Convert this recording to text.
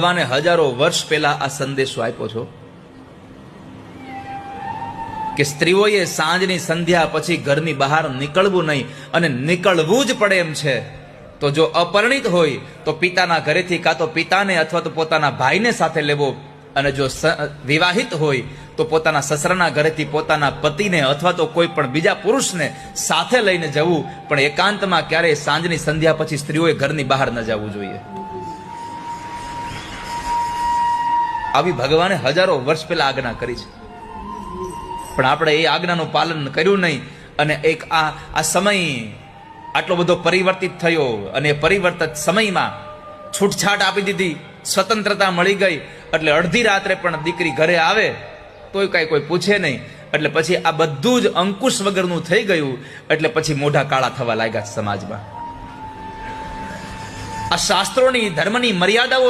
ભગવાને હજારો વર્ષ પહેલા આ સંદેશો આપ્યો છો કે સ્ત્રીઓએ સાંજની સંધ્યા પછી ઘરની બહાર નીકળવું નહીં, અને નીકળવું જ પડે એમ છે તો જો અપરિણિત હોય તો પિતાના ઘરેથી કાં તો પિતાને અથવા તો પોતાના ભાઈને સાથે લેવો, અને જો વિવાહિત હોય તો પોતાના સસરાના ઘરેથી પોતાના પતિને અથવા તો કોઈ પણ બીજા પુરુષને સાથે લઈને જવું, પણ એકાંતમાં ક્યારેય સાંજની સંધ્યા પછી સ્ત્રીઓએ ઘરની બહાર ન જવું જોઈએ. આવી ભગવાને હજારો વર્ષ પહેલા આજ્ઞા કરી છે, પણ આપણે એ આજ્ઞાનું પાલન કર્યું નહીં, અને એક આ સમય આટલો બધો પરિવર્તિત થયો, અને એ પરિવર્તિત સમયમાં છૂટછાટ આપી દીધી, સ્વતંત્રતા મળી ગઈ, એટલે અડધી રાત્રે પણ દીકરી ઘરે આવે તોય કાંઈ કોઈ પૂછે નહીં, એટલે પછી આ બધું જ અંકુશ વગરનું થઈ ગયું, એટલે પછી મોઢા કાળા થવા લાગ્યા સમાજમાં. આ શાસ્ત્રોની ધર્મની મર્યાદાઓ